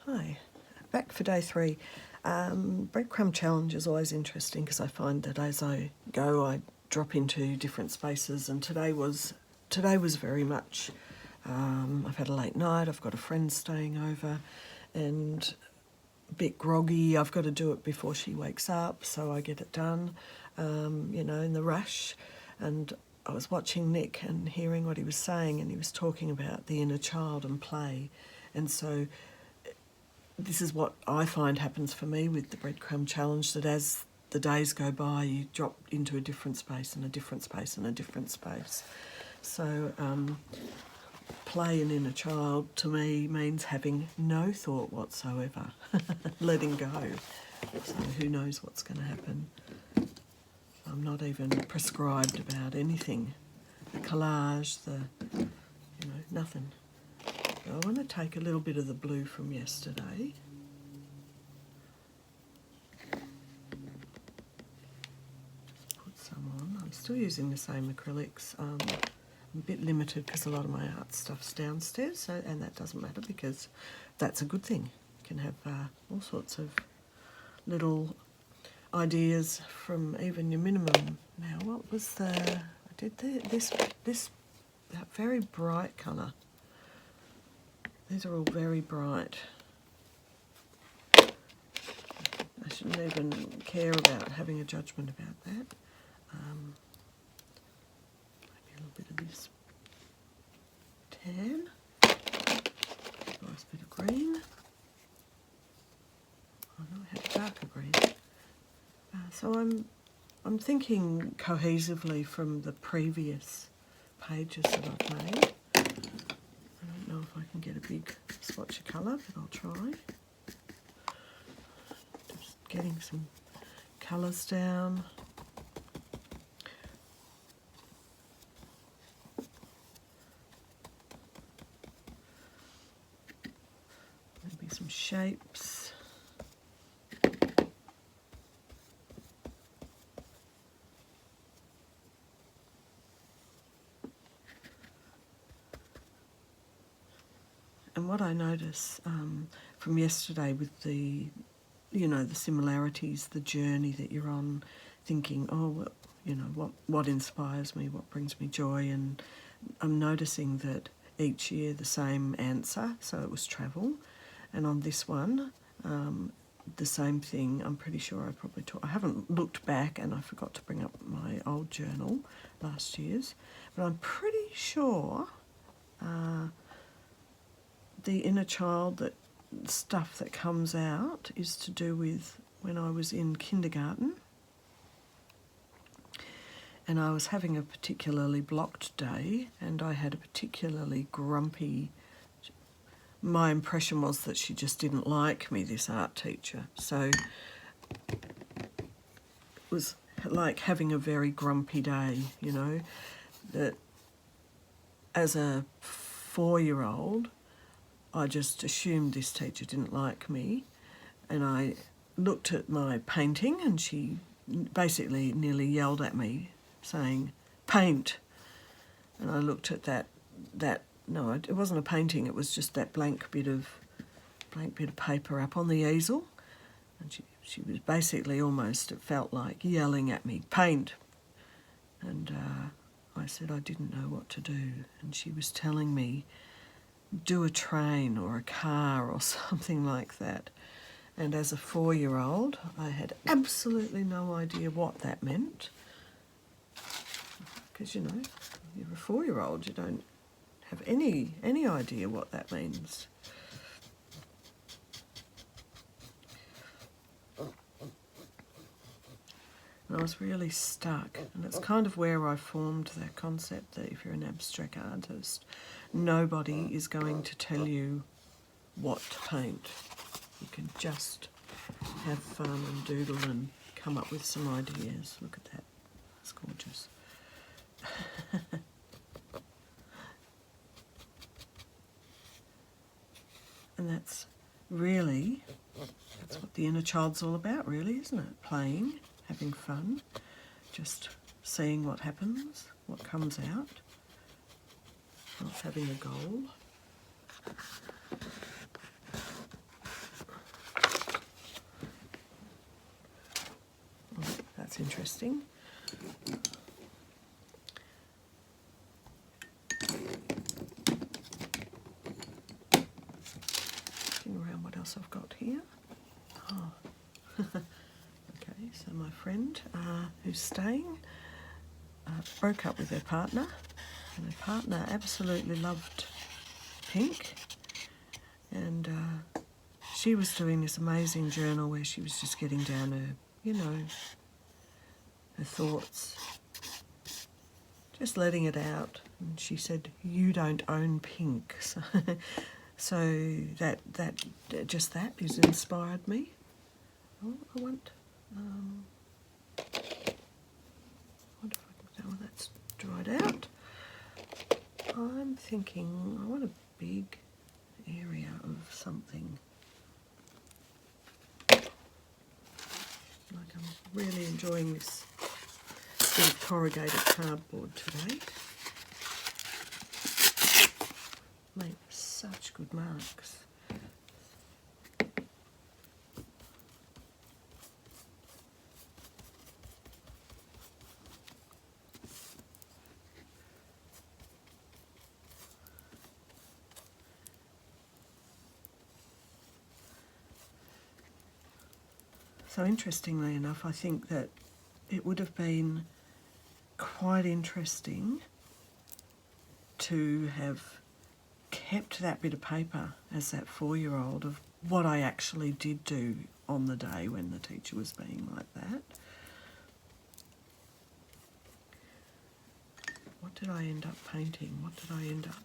Hi, back for day 3. Breadcrumb challenge is always interesting because I find that as I go I drop into different spaces, and today was very much I've had a late night, I've got a friend staying over and a bit groggy. I've got to do it before she wakes up so I get it done, in the rush. And I was watching Nick and hearing what he was saying, and he was talking about the inner child and play. And so this is what I find happens for me with the breadcrumb challenge, that as the days go by you drop into a different space and a different space and a different space. So play and inner child to me means having no thought whatsoever, letting go. So who knows what's going to happen. I'm not even prescribed about anything. The collage, nothing. I want to take a little bit of the blue from yesterday. Put some on. I'm still using the same acrylics. I'm a bit limited because a lot of my art stuff's downstairs, and that doesn't matter because that's a good thing. You can have all sorts of little ideas from even your minimum. Now, what was I did that very bright colour. These are all very bright. I shouldn't even care about having a judgment about that. Maybe a little bit of this tan. Nice bit of green. Oh no, I have darker green. So I'm thinking cohesively from the previous pages that I've made. I don't know if I can get a big swatch of colour, but I'll try. Just getting some colours down. Maybe some shapes. And what I notice from yesterday with the similarities, the journey that you're on, thinking, what inspires me, what brings me joy, and I'm noticing that each year the same answer, so it was travel, and on this one, the same thing. I'm pretty sure I probably I haven't looked back, and I forgot to bring up my old journal, last year's, but I'm pretty sure the inner child, that stuff that comes out, is to do with when I was in kindergarten and I was having a particularly blocked day and I had a particularly grumpy... My impression was that she just didn't like me, this art teacher. So it was like having a very grumpy day, that as a 4-year-old, I just assumed this teacher didn't like me, and I looked at my painting and she basically nearly yelled at me saying, "Paint." And I looked at that no, it wasn't a painting, it was just that blank bit of paper up on the easel, and she was basically almost, it felt like, yelling at me, "Paint." And I said I didn't know what to do, and she was telling me, do a train or a car or something like that. And as a 4-year-old, I had absolutely no idea what that meant. Because, you're a 4-year-old, you don't have any idea what that means. And I was really stuck. And it's kind of where I formed that concept that if you're an abstract artist, nobody is going to tell you what to paint. You can just have fun and doodle and come up with some ideas. Look at that. It's gorgeous. And that's what the inner child's all about, really, isn't it? Playing, having fun, just seeing what happens, what comes out, not having a goal. interesting. Looking around what else I've got here. Oh. Okay, so my friend who's staying broke up with her partner, and her partner absolutely loved pink, and she was doing this amazing journal where she was just getting down her, you know, her thoughts, just letting it out. And she said, "You don't own pink." So that has inspired me. Oh, I wonder if I can tell that's dried out. I'm thinking I want a big area of something. Like I'm really enjoying this bit of corrugated cardboard today. Make such good marks. So interestingly enough, I think that it would have been quite interesting to have kept that bit of paper as that 4-year-old of what I actually did do on the day when the teacher was being like that. What did I end up painting? What did I end up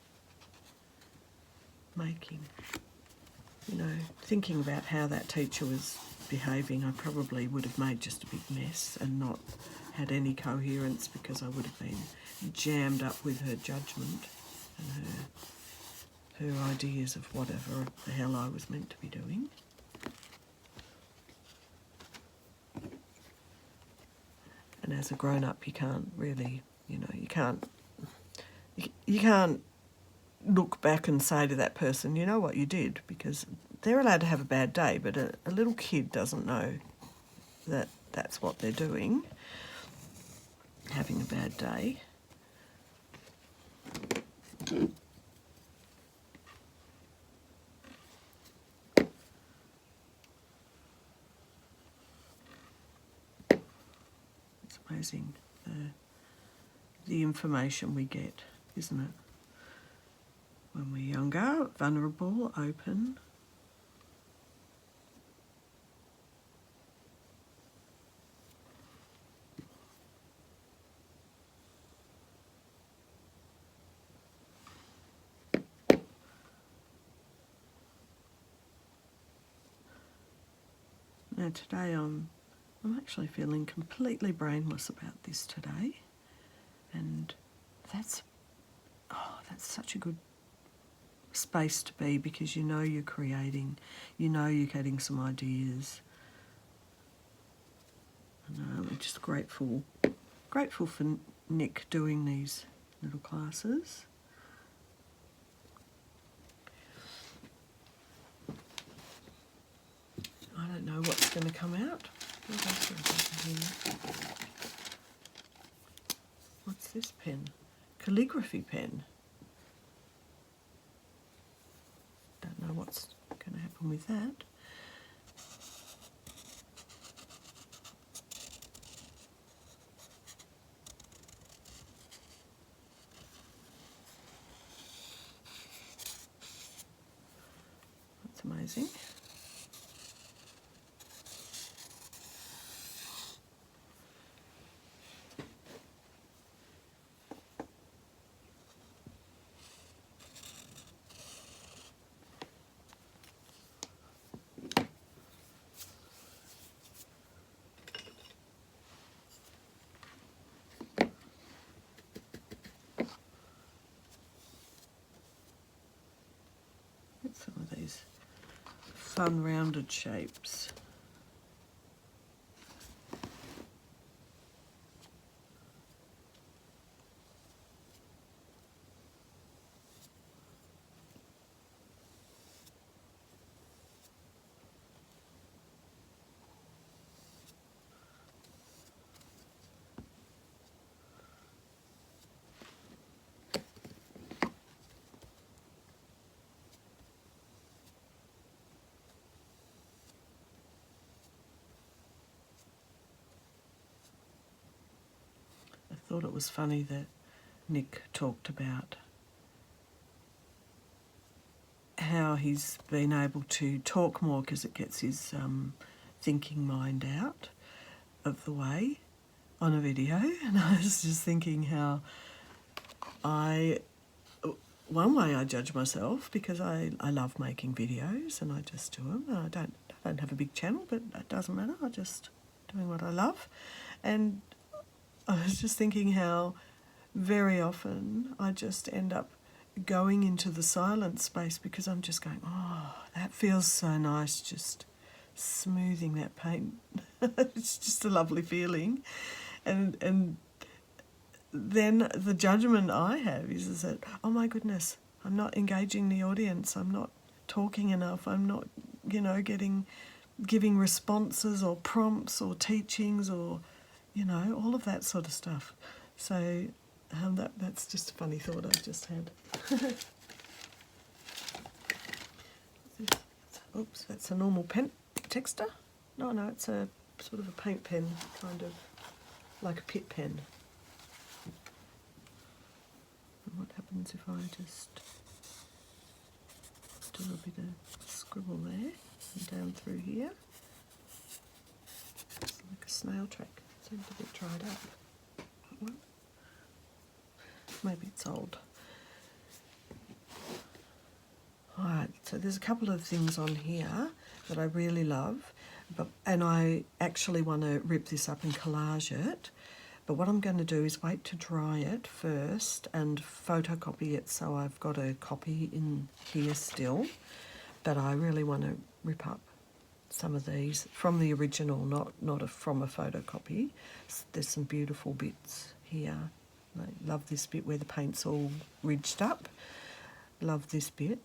making? You know, thinking about how that teacher was behaving, I probably would have made just a big mess and not had any coherence, because I would have been jammed up with her judgment and her ideas of whatever the hell I was meant to be doing. And as a grown-up, you can't really, you know, you can't look back and say to that person, you know what you did, because they're allowed to have a bad day, but a little kid doesn't know that that's what they're doing, having a bad day. It's amazing the information we get, isn't it? When we're younger, vulnerable, open. Now today I'm actually feeling completely brainless about this today, and that's such a good space to be, because you know you're creating, you know you're getting some ideas. And I'm just grateful for Nick doing these little classes. I don't know what's going to come out. What else have I got here? What's this pen? Calligraphy pen. Don't know what's going to happen with that. That's amazing. Some of these fun rounded shapes. thought it was funny that Nick talked about how he's been able to talk more because it gets his thinking mind out of the way on a video. And I was just thinking how one way I judge myself because I love making videos and I just do them. I don't have a big channel, but it doesn't matter. I'm just doing what I love. And I was just thinking how very often I just end up going into the silent space because I'm just going, oh, that feels so nice, just smoothing that paint. It's just a lovely feeling. And then the judgment I have is that, oh my goodness, I'm not engaging the audience, I'm not talking enough, I'm not, giving responses or prompts or teachings or, all of that sort of stuff. So that's just a funny thought I've just had. Oops, that's a normal pen texture. No, it's a sort of a paint pen, kind of like a pit pen. And what happens if I just do a bit of scribble there and down through here? It's like a snail track. Seems a bit dried up. That one. Maybe it's old. Alright, so there's a couple of things on here that I really love, and I actually want to rip this up and collage it. But what I'm going to do is wait to dry it first and photocopy it so I've got a copy in here still. But I really want to rip up some of these from the original, not from a photocopy. There's some beautiful bits here. I love this bit where the paint's all ridged up. Love this bit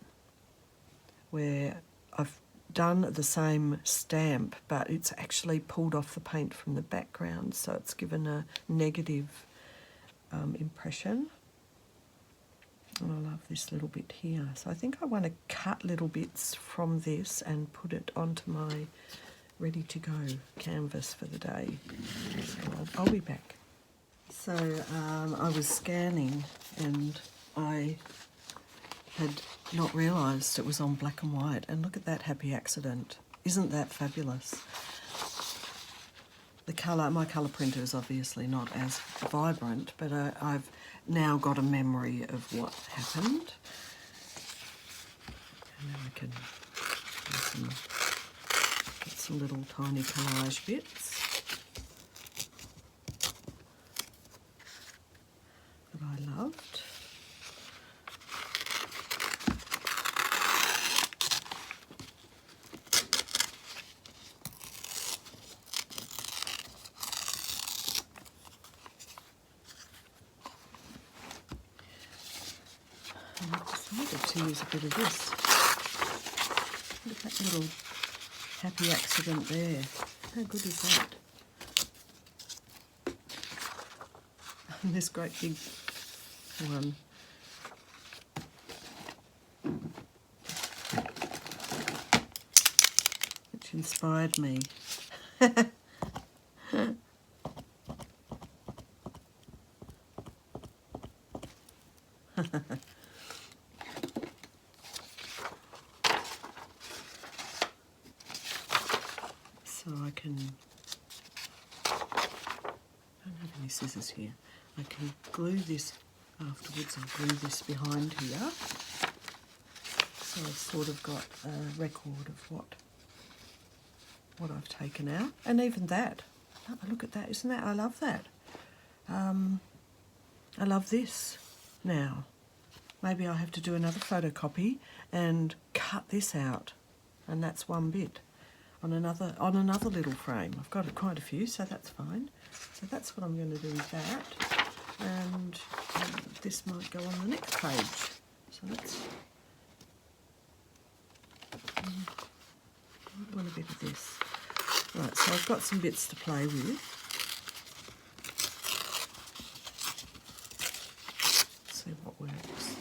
where I've done the same stamp, but it's actually pulled off the paint from the background, so it's given a negative impression. And I love this little bit here. So I think I want to cut little bits from this and put it onto my ready-to-go canvas for the day. So I'll be back. So I was scanning and I had not realised it was on black and white, and look at that happy accident. Isn't that fabulous? The colour, my colour printer is obviously not as vibrant, but I've now got a memory of what happened. And then I can get some little tiny collage bits that I loved. And I decided to use a bit of this. Look at that little happy accident there. How good is that? And this great big one. Which inspired me. So I can, I don't have any scissors here, I can glue this afterwards. I'll glue this behind here, so I've sort of got a record of what I've taken out. And even that, oh, look at that, isn't that, I love that. I love this now. Maybe I have to do another photocopy and cut this out, and that's one bit on another little frame. I've got quite a few, so that's fine. So that's what I'm going to do with that, and this might go on the next page. So let's I want a bit of this. Right, so I've got some bits to play with. Let's see what works.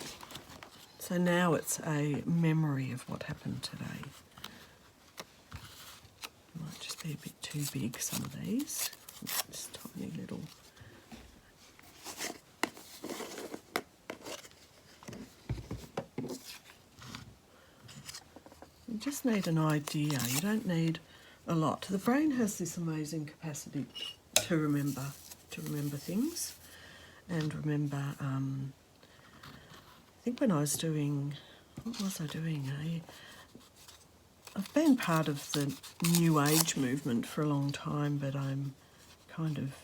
So now it's a memory of what happened today. Might just be a bit too big, some of these. This tiny little just need an idea. You don't need a lot. The brain has this amazing capacity to remember things, and remember. I think when I was doing, what was I doing? I've been part of the New Age movement for a long time, but I'm kind of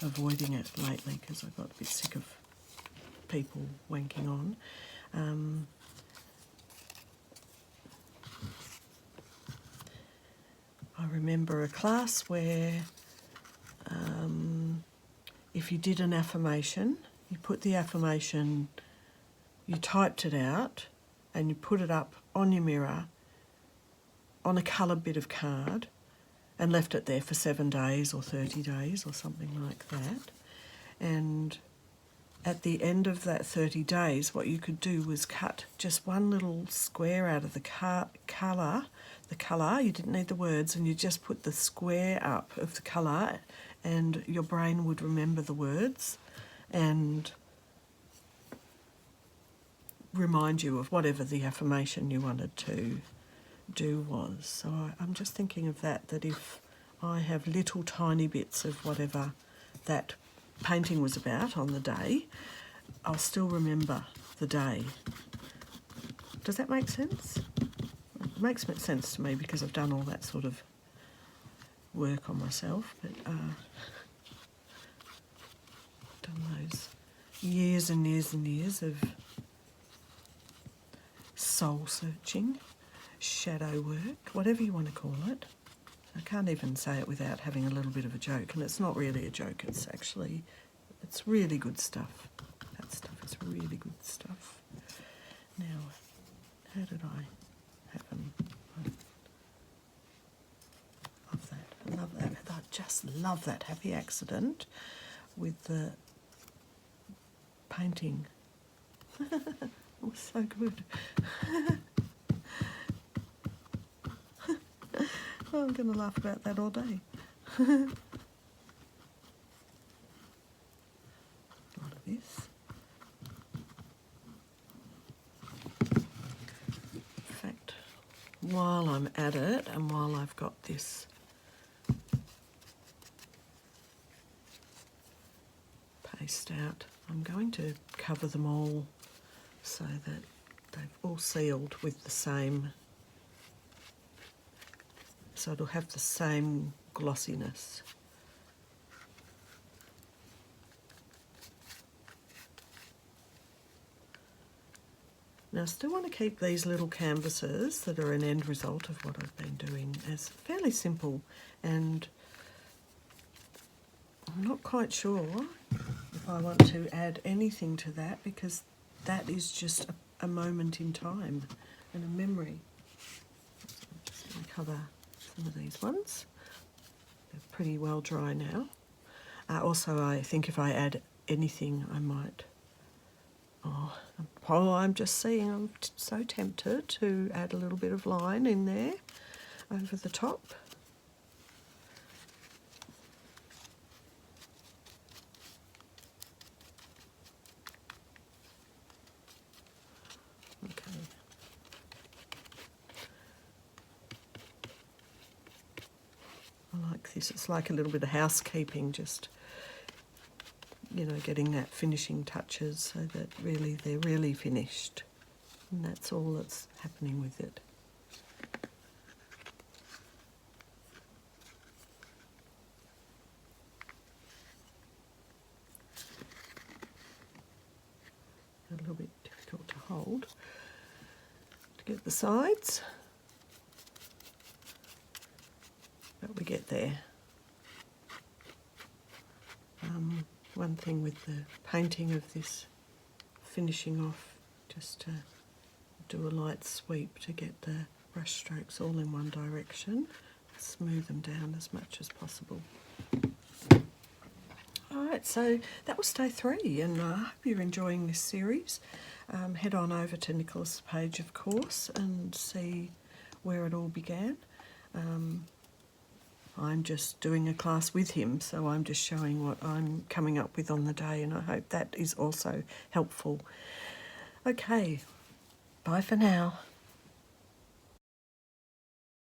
avoiding it lately because I got a bit sick of people wanking on. I remember a class where if you did an affirmation, you put the affirmation, you typed it out and you put it up on your mirror on a coloured bit of card and left it there for 7 days or 30 days or something like that. And at the end of that 30 days, what you could do was cut just one little square out of the colour, you didn't need the words, and you just put the square up of the colour and your brain would remember the words and remind you of whatever the affirmation you wanted to do was. So I'm just thinking of that if I have little tiny bits of whatever that painting was about on the day, I'll still remember the day. Does that make sense? It makes sense to me because I've done all that sort of work on myself, but done those years and years and years of soul searching, shadow work, whatever you want to call it. I can't even say it without having a little bit of a joke, and it's not really a joke, it's really good stuff. That stuff is really good stuff. Now, how did I happen? I love that. I just love that happy accident with the painting. It was so good. Oh, I'm going to laugh about that all day. A lot of this. In fact, while I'm at it and while I've got this paste out, I'm going to cover them all so that they've all sealed with the same, so it'll have the same glossiness. Now I still want to keep these little canvases that are an end result of what I've been doing as fairly simple, and I'm not quite sure if I want to add anything to that because that is just a moment in time and a memory. So I'm just going to cover some of these ones. They're pretty well dry now. Also, I think if I add anything, I might... Oh, I'm just seeing, I'm so tempted to add a little bit of line in there over the top. Okay. I like this. It's like a little bit of housekeeping, just, you know, getting that finishing touches so that really they're really finished. And that's all that's happening with it. A little bit difficult to hold. To get the sides. But we get there. One thing with the painting of this, finishing off, just to do a light sweep to get the brush strokes all in one direction, smooth them down as much as possible. Alright, so that was day 3, and I hope you're enjoying this series. Head on over to Nicholas' page, of course, and see where it all began. I'm just doing a class with him, so I'm just showing what I'm coming up with on the day, and I hope that is also helpful. Okay, bye for now.